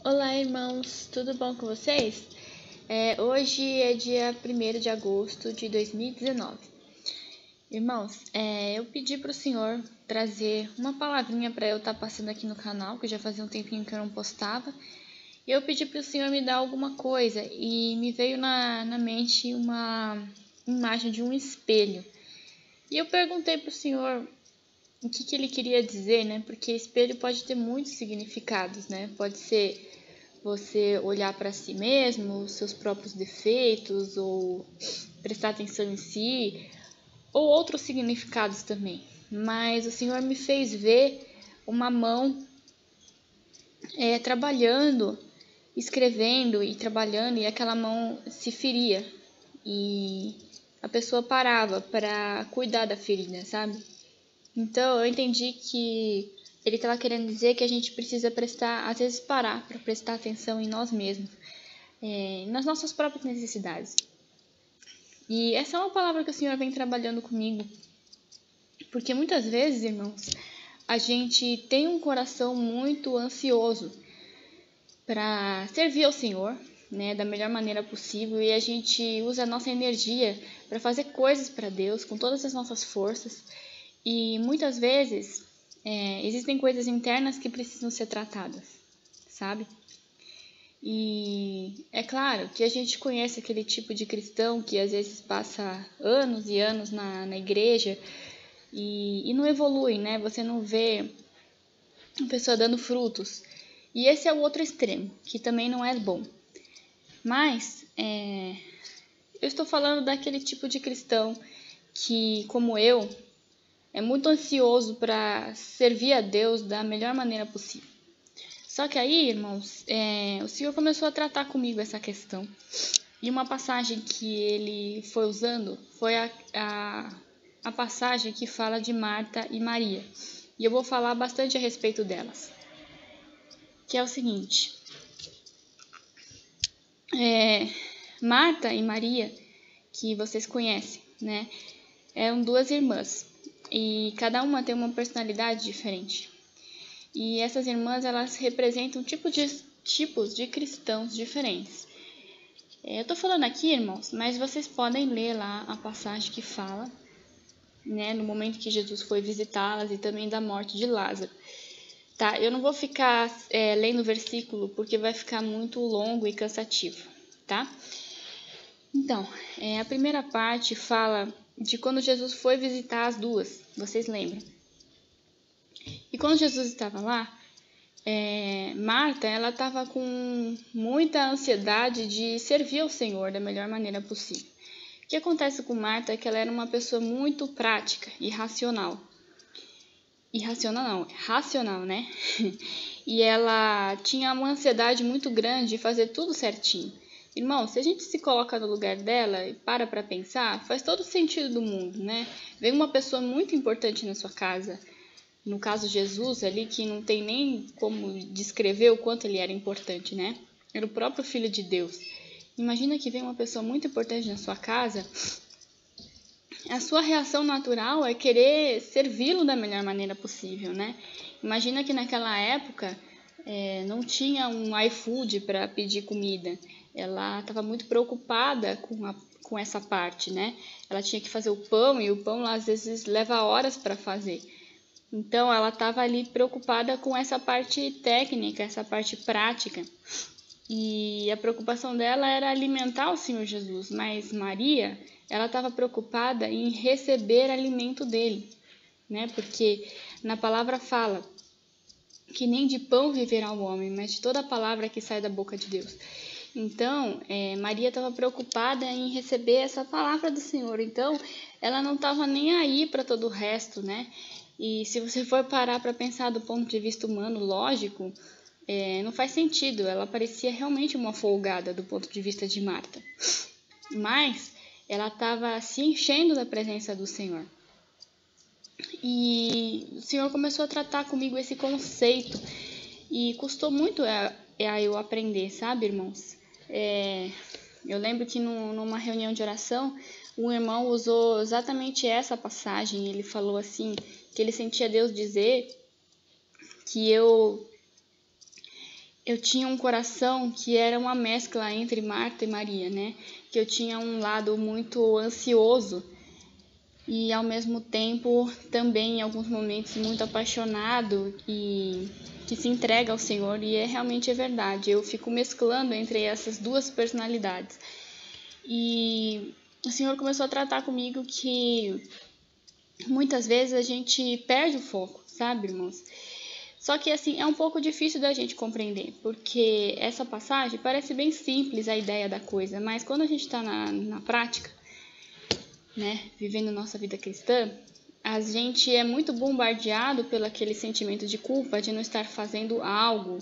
Olá, irmãos, tudo bom com vocês? Hoje é dia 1º de agosto de 2019. Irmãos, eu pedi para o Senhor trazer uma palavrinha para eu estar passando aqui no canal, que já fazia um tempinho que eu não postava. E eu pedi para o Senhor me dar alguma coisa e me veio na mente uma imagem de um espelho. E eu perguntei para o Senhor o que ele queria dizer, né? Porque espelho pode ter muitos significados, né? Pode ser você olhar para si mesmo, os seus próprios defeitos, ou prestar atenção em si, ou outros significados também. Mas o Senhor me fez ver uma mão trabalhando, escrevendo e trabalhando, e aquela mão se feria. E a pessoa parava para cuidar da ferida, sabe? Então eu entendi que ele estava querendo dizer que a gente precisa prestar, às vezes parar para prestar atenção em nós mesmos, nas nossas próprias necessidades. E essa é uma palavra que o Senhor vem trabalhando comigo, porque muitas vezes, irmãos, a gente tem um coração muito ansioso para servir ao Senhor, né, da melhor maneira possível, e a gente usa a nossa energia para fazer coisas para Deus com todas as nossas forças. E muitas vezes existem coisas internas que precisam ser tratadas, sabe? E é claro que a gente conhece aquele tipo de cristão que às vezes passa anos e anos na igreja e não evolui, né? Você não vê a pessoa dando frutos. E esse é o outro extremo, que também não é bom. Mas eu estou falando daquele tipo de cristão que, como eu, é muito ansioso para servir a Deus da melhor maneira possível. Só que aí, irmãos, o Senhor começou a tratar comigo essa questão. E uma passagem que ele foi usando foi a passagem que fala de Marta e Maria. E eu vou falar bastante a respeito delas. Que é o seguinte. Marta e Maria, que vocês conhecem, né? Eram duas irmãs. E cada uma tem uma personalidade diferente. E essas irmãs, elas representam tipos de cristãos diferentes. Eu estou falando aqui, irmãos, mas vocês podem ler lá a passagem que fala, né, no momento que Jesus foi visitá-las e também da morte de Lázaro. Tá? Eu não vou ficar lendo o versículo porque vai ficar muito longo e cansativo, tá? Então, a primeira parte fala de quando Jesus foi visitar as duas, vocês lembram? E quando Jesus estava lá, Marta, ela estava com muita ansiedade de servir ao Senhor da melhor maneira possível. O que acontece com Marta é que ela era uma pessoa muito prática e racional. Racional, né? E ela tinha uma ansiedade muito grande de fazer tudo certinho. Irmão, se a gente se coloca no lugar dela e para pensar, faz todo sentido do mundo, né? Vem uma pessoa muito importante na sua casa, no caso Jesus ali, que não tem nem como descrever o quanto ele era importante, né? Era o próprio Filho de Deus. Imagina que vem uma pessoa muito importante na sua casa, a sua reação natural é querer servi-lo da melhor maneira possível, né? Imagina que naquela época não tinha um iFood para pedir comida. Ela estava muito preocupada com essa parte, né? Ela tinha que fazer o pão e o pão às vezes leva horas para fazer. Então, ela estava ali preocupada com essa parte técnica, essa parte prática. E a preocupação dela era alimentar o Senhor Jesus. Mas Maria, ela estava preocupada em receber alimento dele, né? Porque na palavra fala que nem de pão viverá o homem, mas de toda a palavra que sai da boca de Deus. Então, Maria estava preocupada em receber essa palavra do Senhor. Então, ela não estava nem aí para todo o resto, né? E se você for parar para pensar do ponto de vista humano, lógico, não faz sentido. Ela parecia realmente uma folgada do ponto de vista de Marta. Mas ela estava se enchendo da presença do Senhor. E o Senhor começou a tratar comigo esse conceito. E custou muito a eu aprender, sabe, irmãos? Eu lembro que numa reunião de oração, um irmão usou exatamente essa passagem. Ele falou assim, que ele sentia Deus dizer que eu eu tinha um coração que era uma mescla entre Marta e Maria, né? Que eu tinha um lado muito ansioso e ao mesmo tempo também em alguns momentos muito apaixonado e que se entrega ao Senhor, e realmente é verdade. Eu fico mesclando entre essas duas personalidades. E o Senhor começou a tratar comigo que muitas vezes a gente perde o foco, sabe, irmãos? Só que assim, é um pouco difícil da gente compreender, porque essa passagem parece bem simples a ideia da coisa, mas quando a gente está na prática, né, vivendo nossa vida cristã, a gente é muito bombardeado pelo aquele sentimento de culpa de não estar fazendo algo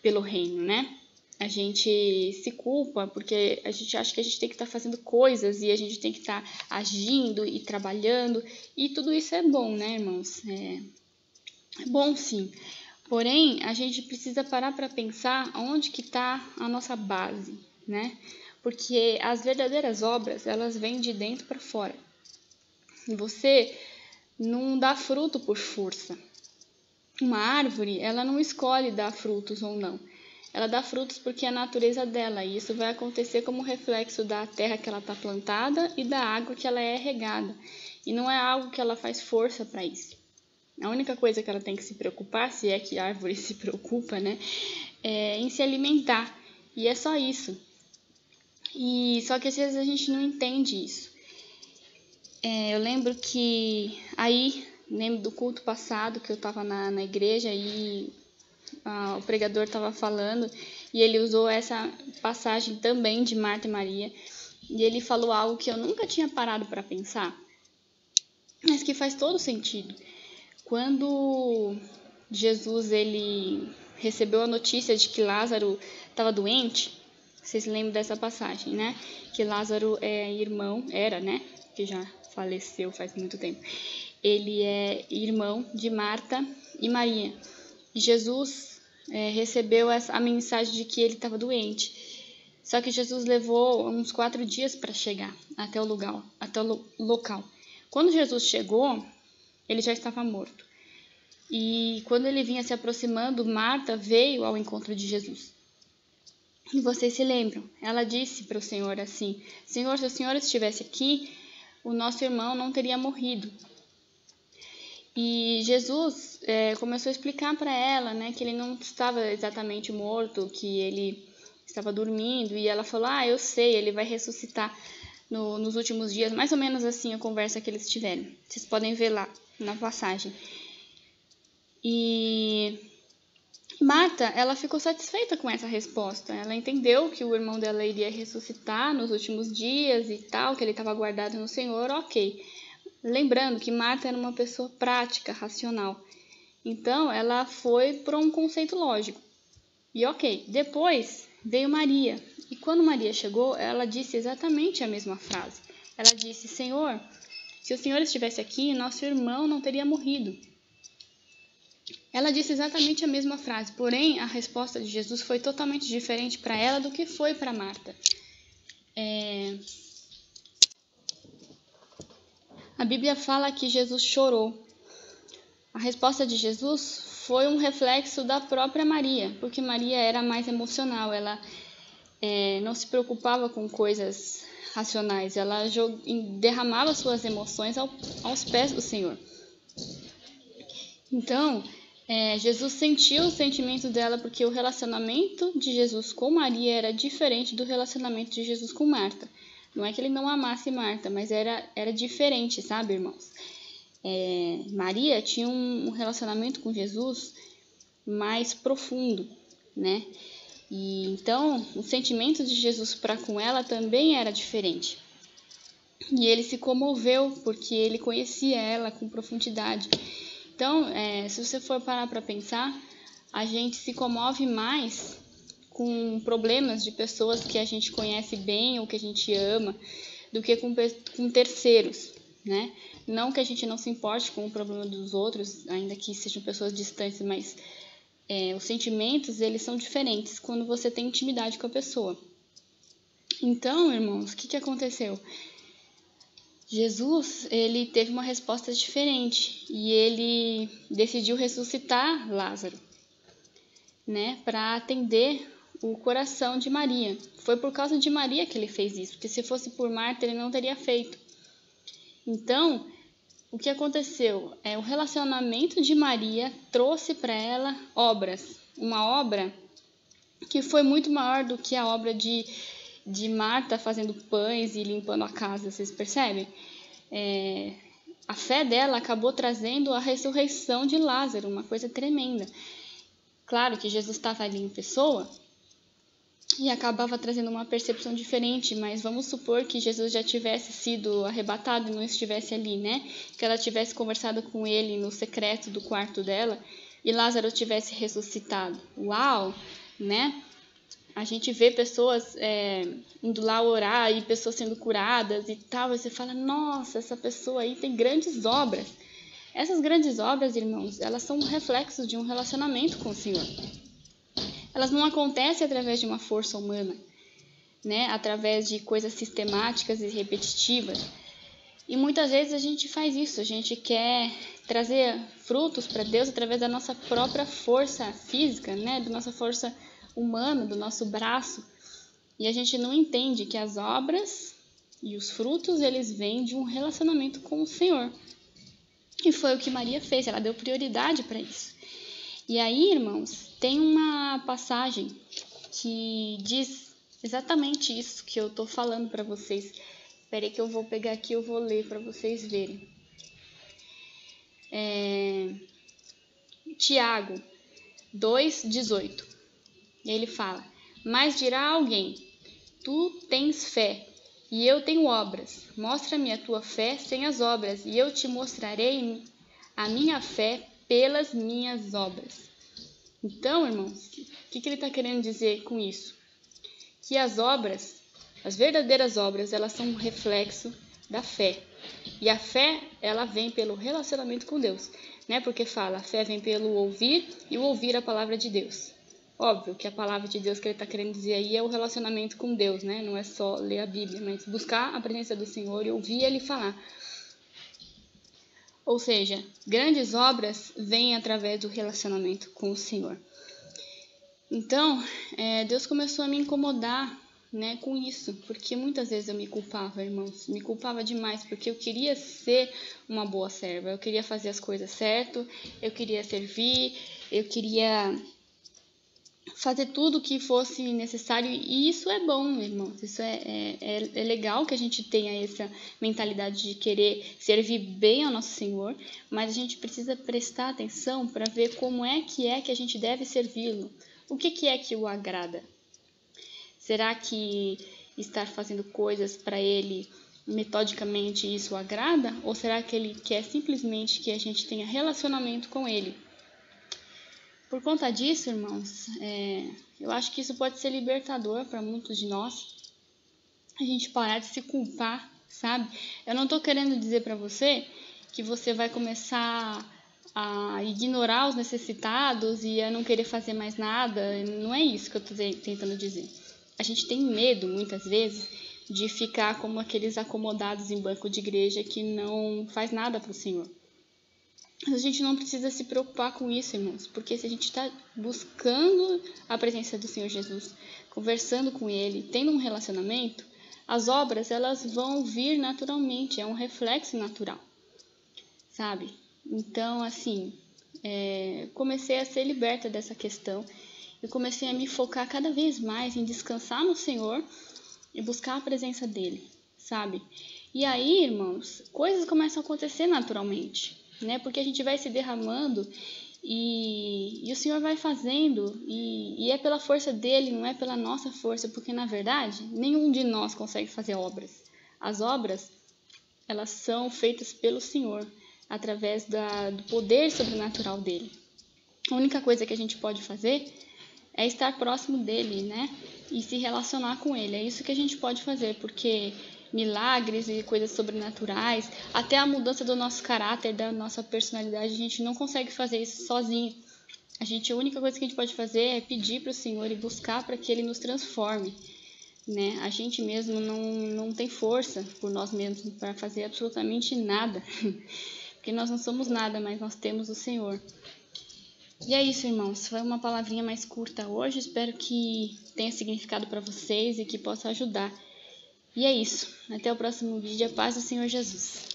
pelo reino, né? A gente se culpa porque a gente acha que a gente tem que estar fazendo coisas e a gente tem que estar agindo e trabalhando, e tudo isso é bom, né, irmãos? É bom sim, porém a gente precisa parar para pensar onde que está a nossa base, né? Porque as verdadeiras obras, elas vêm de dentro para fora. E você não dá fruto por força. Uma árvore, ela não escolhe dar frutos ou não. Ela dá frutos porque é a natureza dela, e isso vai acontecer como reflexo da terra que ela está plantada e da água que ela é regada. E não é algo que ela faz força para isso. A única coisa que ela tem que se preocupar, se é que a árvore se preocupa, né, é em se alimentar. E é só isso. E só que às vezes a gente não entende isso. Eu lembro lembro do culto passado que eu estava na igreja e o pregador estava falando e ele usou essa passagem também de Marta e Maria, e ele falou algo que eu nunca tinha parado para pensar, mas que faz todo sentido. Quando Jesus ele recebeu a notícia de que Lázaro estava doente, vocês lembram dessa passagem, né? Que Lázaro é irmão, era, né? Que já faleceu faz muito tempo. Ele é irmão de Marta e Maria. E Jesus recebeu a mensagem de que ele estava doente. Só que Jesus levou uns 4 dias para chegar até o local. Quando Jesus chegou, ele já estava morto. E quando ele vinha se aproximando, Marta veio ao encontro de Jesus. E vocês se lembram, ela disse para o Senhor assim: Senhor, se o Senhor estivesse aqui, o nosso irmão não teria morrido. E Jesus começou a explicar para ela, né, que ele não estava exatamente morto, que ele estava dormindo. E ela falou: eu sei, ele vai ressuscitar nos últimos dias. Mais ou menos assim a conversa que eles tiveram. Vocês podem ver lá na passagem. E Marta, ela ficou satisfeita com essa resposta. Ela entendeu que o irmão dela iria ressuscitar nos últimos dias e tal, que ele estava guardado no Senhor, ok. Lembrando que Marta era uma pessoa prática, racional. Então, ela foi para um conceito lógico. E ok, depois veio Maria. E quando Maria chegou, ela disse exatamente a mesma frase. Ela disse: Senhor, se o Senhor estivesse aqui, nosso irmão não teria morrido. Ela disse exatamente a mesma frase, porém a resposta de Jesus foi totalmente diferente para ela do que foi para Marta. A Bíblia fala que Jesus chorou. A resposta de Jesus foi um reflexo da própria Maria, porque Maria era mais emocional, ela não se preocupava com coisas racionais, ela derramava suas emoções aos pés do Senhor. Então, Jesus sentiu o sentimento dela, porque o relacionamento de Jesus com Maria era diferente do relacionamento de Jesus com Marta. Não é que ele não amasse Marta, mas era diferente, sabe, irmãos? Maria tinha um relacionamento com Jesus mais profundo, né? E então, o sentimento de Jesus para com ela também era diferente. E ele se comoveu, porque ele conhecia ela com profundidade. Então, se você for parar para pensar, a gente se comove mais com problemas de pessoas que a gente conhece bem ou que a gente ama, do que com terceiros, né? Não que a gente não se importe com o problema dos outros, ainda que sejam pessoas distantes, mas os sentimentos, eles são diferentes quando você tem intimidade com a pessoa. Então, irmãos, o que aconteceu? Jesus, ele teve uma resposta diferente e ele decidiu ressuscitar Lázaro. né, para atender o coração de Maria. Foi por causa de Maria que ele fez isso, porque se fosse por Marta ele não teria feito. Então, o que aconteceu? O relacionamento de Maria trouxe para ela obras. Uma obra que foi muito maior do que a obra de Marta fazendo pães e limpando a casa, vocês percebem? A fé dela acabou trazendo a ressurreição de Lázaro, uma coisa tremenda. Claro que Jesus estava ali em pessoa e acabava trazendo uma percepção diferente, mas vamos supor que Jesus já tivesse sido arrebatado e não estivesse ali, né? Que ela tivesse conversado com ele no secreto do quarto dela e Lázaro tivesse ressuscitado. Uau, né? A gente vê pessoas indo lá orar e pessoas sendo curadas e tal, e você fala, nossa, essa pessoa aí tem grandes obras. Essas grandes obras, irmãos, elas são um reflexo de um relacionamento com o Senhor. Elas não acontecem através de uma força humana, né? Através de coisas sistemáticas e repetitivas. E muitas vezes a gente faz isso, a gente quer trazer frutos para Deus através da nossa própria força física, né? Da nossa força humana, do nosso braço. E a gente não entende que as obras e os frutos, eles vêm de um relacionamento com o Senhor. E foi o que Maria fez, ela deu prioridade para isso. E aí, irmãos, tem uma passagem que diz exatamente isso que eu estou falando para vocês. Espera aí que eu vou pegar aqui e eu vou ler para vocês verem. Tiago 2,18. Ele fala, mas dirá alguém, tu tens fé e eu tenho obras. Mostra-me a tua fé sem as obras e eu te mostrarei a minha fé pelas minhas obras. Então, irmãos, o que ele está querendo dizer com isso? Que as obras, as verdadeiras obras, elas são um reflexo da fé. E a fé, ela vem pelo relacionamento com Deus, né? Porque fala, a fé vem pelo ouvir e o ouvir a palavra de Deus. Óbvio que a palavra de Deus que ele está querendo dizer aí é o relacionamento com Deus, né? Não é só ler a Bíblia, mas buscar a presença do Senhor e ouvir ele falar. Ou seja, grandes obras vêm através do relacionamento com o Senhor. Então, Deus começou a me incomodar, né, com isso, porque muitas vezes eu me culpava, irmãos, me culpava demais, porque eu queria ser uma boa serva, eu queria fazer as coisas certo, eu queria servir, eu queria fazer tudo o que fosse necessário, e isso é bom, irmãos, isso é legal que a gente tenha essa mentalidade de querer servir bem ao nosso Senhor, mas a gente precisa prestar atenção para ver como é que a gente deve servi-lo. O que é que o agrada? Será que estar fazendo coisas para ele metodicamente isso o agrada? Ou será que ele quer simplesmente que a gente tenha relacionamento com ele? Por conta disso, irmãos, eu acho que isso pode ser libertador para muitos de nós. A gente parar de se culpar, sabe? Eu não estou querendo dizer para você que você vai começar a ignorar os necessitados e a não querer fazer mais nada. Não é isso que eu estou tentando dizer. A gente tem medo, muitas vezes, de ficar como aqueles acomodados em banco de igreja que não faz nada para o Senhor. Mas a gente não precisa se preocupar com isso, irmãos, porque se a gente está buscando a presença do Senhor Jesus, conversando com Ele, tendo um relacionamento, as obras elas vão vir naturalmente, é um reflexo natural, sabe? Então, assim, comecei a ser liberta dessa questão e comecei a me focar cada vez mais em descansar no Senhor e buscar a presença dEle, sabe? E aí, irmãos, coisas começam a acontecer naturalmente, né? Porque a gente vai se derramando e o Senhor vai fazendo e é pela força dEle, não é pela nossa força, porque na verdade nenhum de nós consegue fazer obras. As obras, elas são feitas pelo Senhor, através do poder sobrenatural dEle. A única coisa que a gente pode fazer é estar próximo dEle, né? E se relacionar com Ele. É isso que a gente pode fazer, porque milagres e coisas sobrenaturais, até a mudança do nosso caráter, da nossa personalidade, a gente não consegue fazer isso sozinho. A única coisa que a gente pode fazer é pedir para o Senhor e buscar para que Ele nos transforme, né? A gente mesmo não tem força por nós mesmos para fazer absolutamente nada, porque nós não somos nada, mas nós temos o Senhor. E é isso, irmãos. Foi uma palavrinha mais curta hoje. Espero que tenha significado para vocês e que possa ajudar. E é isso. Até o próximo vídeo. A paz do Senhor Jesus.